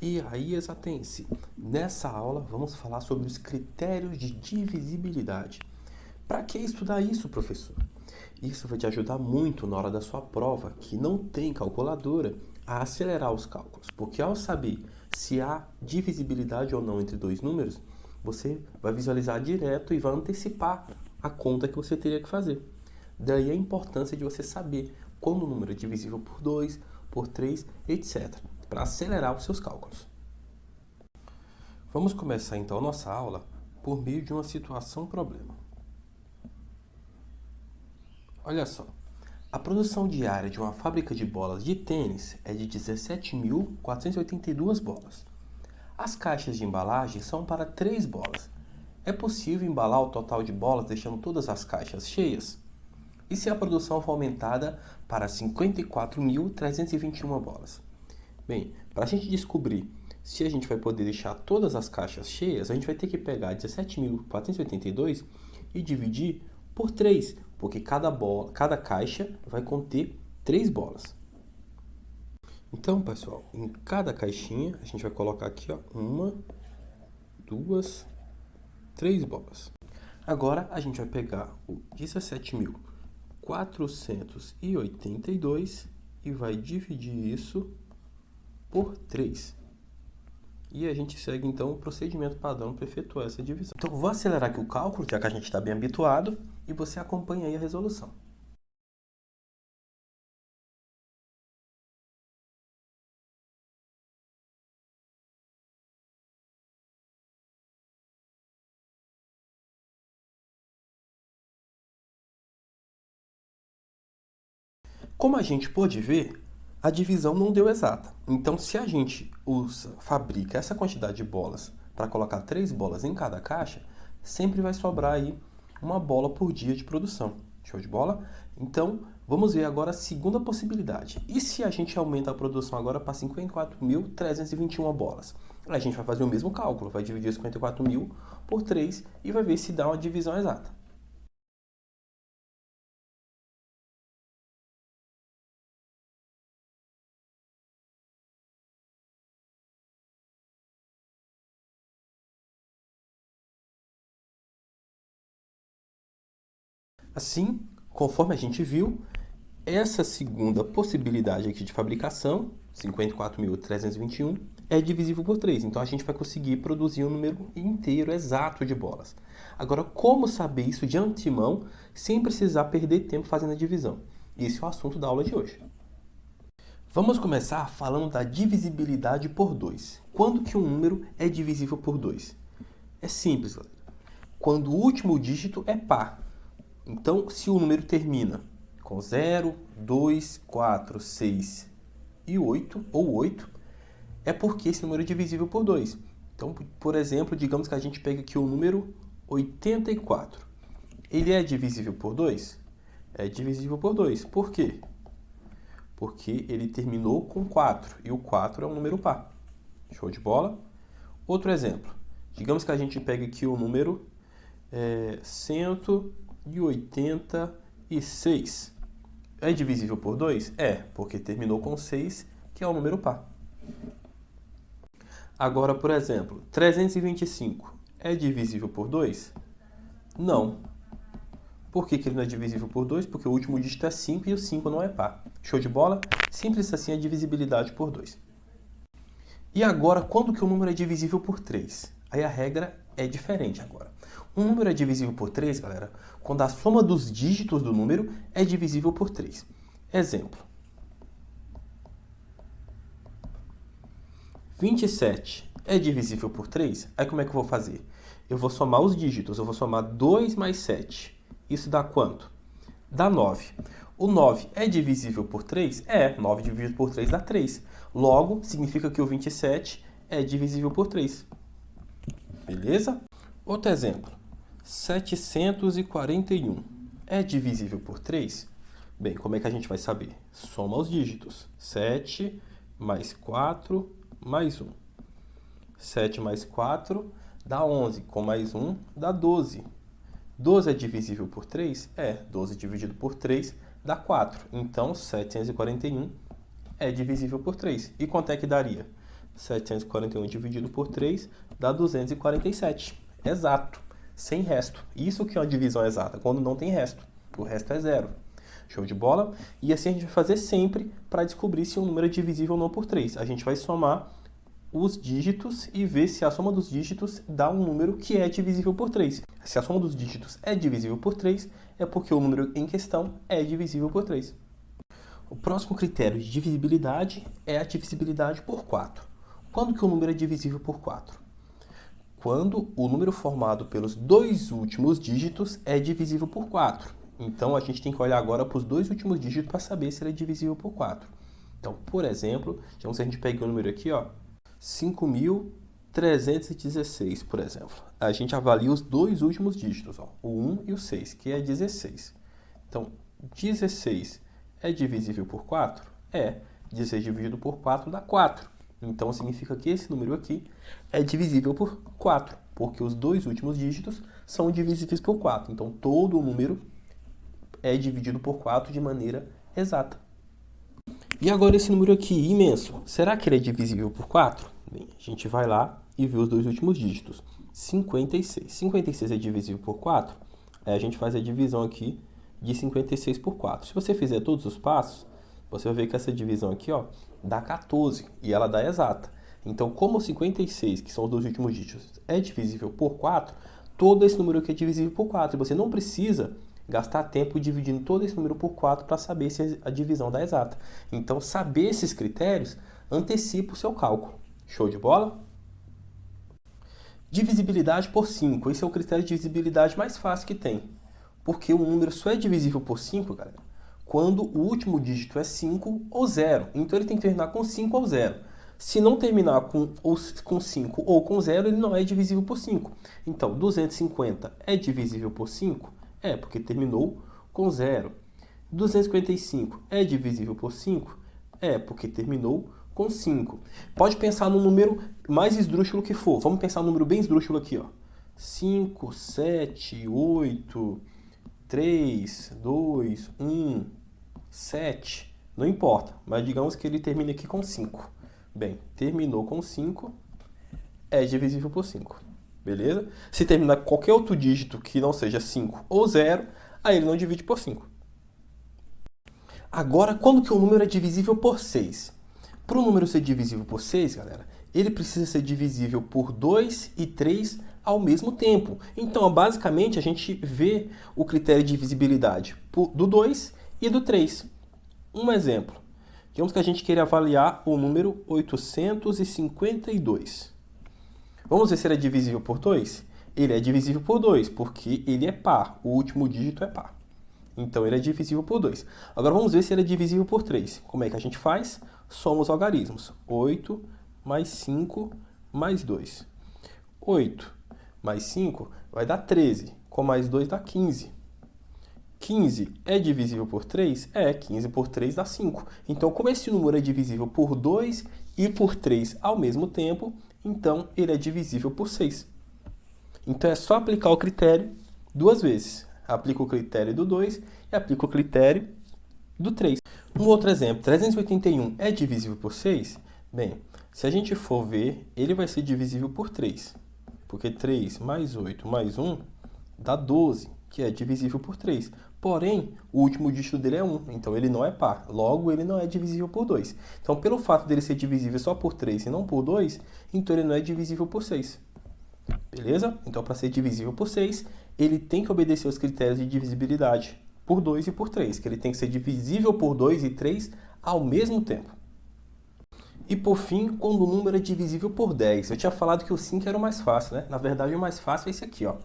E aí, exatense, nessa aula vamos falar sobre os critérios de divisibilidade. Para que estudar isso, professor? Isso vai te ajudar muito na hora da sua prova, que não tem calculadora, a acelerar os cálculos. Porque ao saber se há divisibilidade ou não entre dois números, você vai visualizar direto e vai antecipar a conta que você teria que fazer. Daí a importância de você saber quando o número é divisível por 2, por 3, etc., para acelerar os seus cálculos. Vamos começar então a nossa aula por meio de uma situação-problema. Olha só, a produção diária de uma fábrica de bolas de tênis é de 17.482 bolas. As caixas de embalagem são para 3 bolas. É possível embalar o total de bolas deixando todas as caixas cheias? E se a produção for aumentada para 54.321 bolas? Bem, para a gente descobrir se a gente vai poder deixar todas as caixas cheias, a gente vai ter que pegar 17.482 e dividir por 3, porque cada caixa vai conter 3 bolas. Então, pessoal, em cada caixinha a gente vai colocar aqui, ó, 1, 2, 3 bolas. Agora a gente vai pegar o 17.482 e vai dividir isso por 3. E a gente segue então o procedimento padrão para efetuar essa divisão. Então vou acelerar aqui o cálculo, já que a gente está bem habituado, e você acompanha aí a resolução. Como a gente pôde ver, a divisão não deu exata. Então, se a gente fabrica essa quantidade de bolas para colocar 3 bolas em cada caixa, sempre vai sobrar aí uma bola por dia de produção. Show de bola? Então, vamos ver agora a segunda possibilidade. E se a gente aumenta a produção agora para 54.321 bolas? A gente vai fazer o mesmo cálculo, vai dividir 54.000 por 3 e vai ver se dá uma divisão exata. Assim, conforme a gente viu, essa segunda possibilidade aqui de fabricação, 54.321, é divisível por 3. Então a gente vai conseguir produzir um número inteiro exato de bolas. Agora, como saber isso de antemão sem precisar perder tempo fazendo a divisão? Esse é o assunto da aula de hoje. Vamos começar falando da divisibilidade por 2. Quando que um número é divisível por 2? É simples, galera. Quando o último dígito é par. Então, se o número termina com 0, 2, 4, 6 e 8, ou 8, é porque esse número é divisível por 2. Então, por exemplo, digamos que a gente pega aqui o número 84. Ele é divisível por 2? É divisível por 2. Por quê? Porque ele terminou com 4, e o 4 é um número par. Show de bola? Outro exemplo. Digamos que a gente pega aqui o número 186. É divisível por 2? É, porque terminou com 6, que é um número par. Agora, por exemplo, 325 é divisível por 2? Não. Por que ele não é divisível por 2? Porque o último dígito é 5 e o 5 não é par. Show de bola? Simples assim a divisibilidade por 2. E agora, quando que o número é divisível por 3? Aí a regra é diferente agora. Um número é divisível por 3, galera, quando a soma dos dígitos do número é divisível por 3. Exemplo. 27 é divisível por 3? Aí como é que eu vou fazer? Eu vou somar os dígitos. Eu vou somar 2 mais 7. Isso dá quanto? Dá 9. O 9 é divisível por 3? É, 9 dividido por 3 dá 3. Logo, significa que o 27 é divisível por 3. Beleza? Outro exemplo. 741 é divisível por 3? Bem, como é que a gente vai saber? Soma os dígitos. 7 mais 4 mais 1. 7 mais 4 dá 11. Com mais 1 dá 12. 12 é divisível por 3? É, 12 dividido por 3 dá 4. Então, 741 é divisível por 3. E quanto é que daria? 741 dividido por 3 dá 247. Exato, sem resto. Isso que é uma divisão exata, quando não tem resto. O resto é zero. Show de bola? E assim a gente vai fazer sempre para descobrir se um número é divisível ou não por 3. A gente vai somar os dígitos e ver se a soma dos dígitos dá um número que é divisível por 3. Se a soma dos dígitos é divisível por 3, é porque o número em questão é divisível por 3. O próximo critério de divisibilidade é a divisibilidade por 4. Quando que o número é divisível por 4? Quando o número formado pelos dois últimos dígitos é divisível por 4. Então, a gente tem que olhar agora para os dois últimos dígitos para saber se ele é divisível por 4. Então, por exemplo, digamos que a gente pegue o número aqui, ó, 5.316, por exemplo. A gente avalia os dois últimos dígitos, ó, o 1 e o 6, que é 16. Então, 16 é divisível por 4? É. 16 dividido por 4 dá 4. Então, significa que esse número aqui é divisível por 4, porque os dois últimos dígitos são divisíveis por 4. Então, todo o número é dividido por 4 de maneira exata. E agora esse número aqui, imenso, será que ele é divisível por 4? Bem, a gente vai lá e vê os dois últimos dígitos. 56. 56 é divisível por 4? Aí a gente faz a divisão aqui de 56 por 4. Se você fizer todos os passos, você vai ver que essa divisão aqui, ó, dá 14 e ela dá exata. Então, como 56, que são os dois últimos dígitos, é divisível por 4, todo esse número aqui é divisível por 4. E você não precisa gastar tempo dividindo todo esse número por 4 para saber se a divisão dá exata. Então, saber esses critérios antecipa o seu cálculo. Show de bola? Divisibilidade por 5. Esse é o critério de divisibilidade mais fácil que tem. Porque o número só é divisível por 5, galera, quando o último dígito é 5 ou 0. Então, ele tem que terminar com 5 ou 0. Se não terminar com 5 ou com 0, ele não é divisível por 5. Então, 250 é divisível por 5? É, porque terminou com 0. 255 é divisível por 5? É, porque terminou com 5. Pode pensar no número mais esdrúxulo que for. Vamos pensar no número bem esdrúxulo aqui, ó. 5, 7, 8, 3, 2, 1, 7. Não importa, mas digamos que ele termine aqui com 5. Bem, terminou com 5, é divisível por 5. Beleza? Se terminar com qualquer outro dígito que não seja 5 ou 0, aí ele não divide por 5. Agora, quando que o número é divisível por 6? Para o número ser divisível por 6, galera, ele precisa ser divisível por 2 e 3 ao mesmo tempo. Então, basicamente, a gente vê o critério de divisibilidade do 2 e do 3. Um exemplo. Digamos que a gente queira avaliar o número 852. Vamos ver se ele é divisível por 2? Ele é divisível por 2, porque ele é par. O último dígito é par. Então, ele é divisível por 2. Agora, vamos ver se ele é divisível por 3. Como é que a gente faz? Soma os algarismos. 8 mais 5 mais 2. 8 mais 5 vai dar 13. Com mais 2 dá 15. 15 é divisível por 3? É, 15 por 3 dá 5. Então, como esse número é divisível por 2 e por 3 ao mesmo tempo, então ele é divisível por 6. Então, é só aplicar o critério duas vezes. Aplica o critério do 2 e aplica o critério do 3. Um outro exemplo, 381 é divisível por 6? Bem, se a gente for ver, ele vai ser divisível por 3. Porque 3 mais 8 mais 1 dá 12, que é divisível por 3. Porém, o último dígito dele é 1, então ele não é par. Logo, ele não é divisível por 2. Então, pelo fato dele ser divisível só por 3 e não por 2, então ele não é divisível por 6. Beleza? Então, para ser divisível por 6, ele tem que obedecer aos critérios de divisibilidade por 2 e por 3, que ele tem que ser divisível por 2 e 3 ao mesmo tempo. E por fim, quando o número é divisível por 10. Eu tinha falado que o 5 era o mais fácil, né? Na verdade, o mais fácil é esse aqui, ó.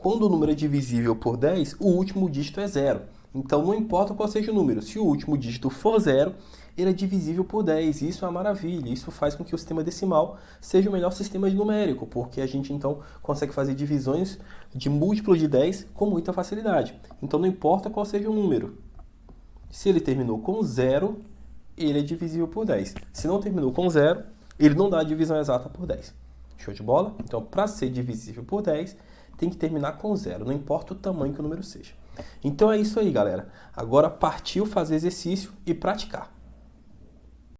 Quando o número é divisível por 10, o último dígito é 0. Então, não importa qual seja o número, se o último dígito for 0, ele é divisível por 10. Isso é uma maravilha. Isso faz com que o sistema decimal seja o melhor sistema numérico, porque a gente, então, consegue fazer divisões de múltiplos de 10 com muita facilidade. Então, não importa qual seja o número. Se ele terminou com 0, ele é divisível por 10. Se não terminou com 0, ele não dá a divisão exata por 10. Show de bola? Então, para ser divisível por 10, tem que terminar com 0, não importa o tamanho que o número seja. Então é isso aí, galera. Agora partiu fazer exercício e praticar.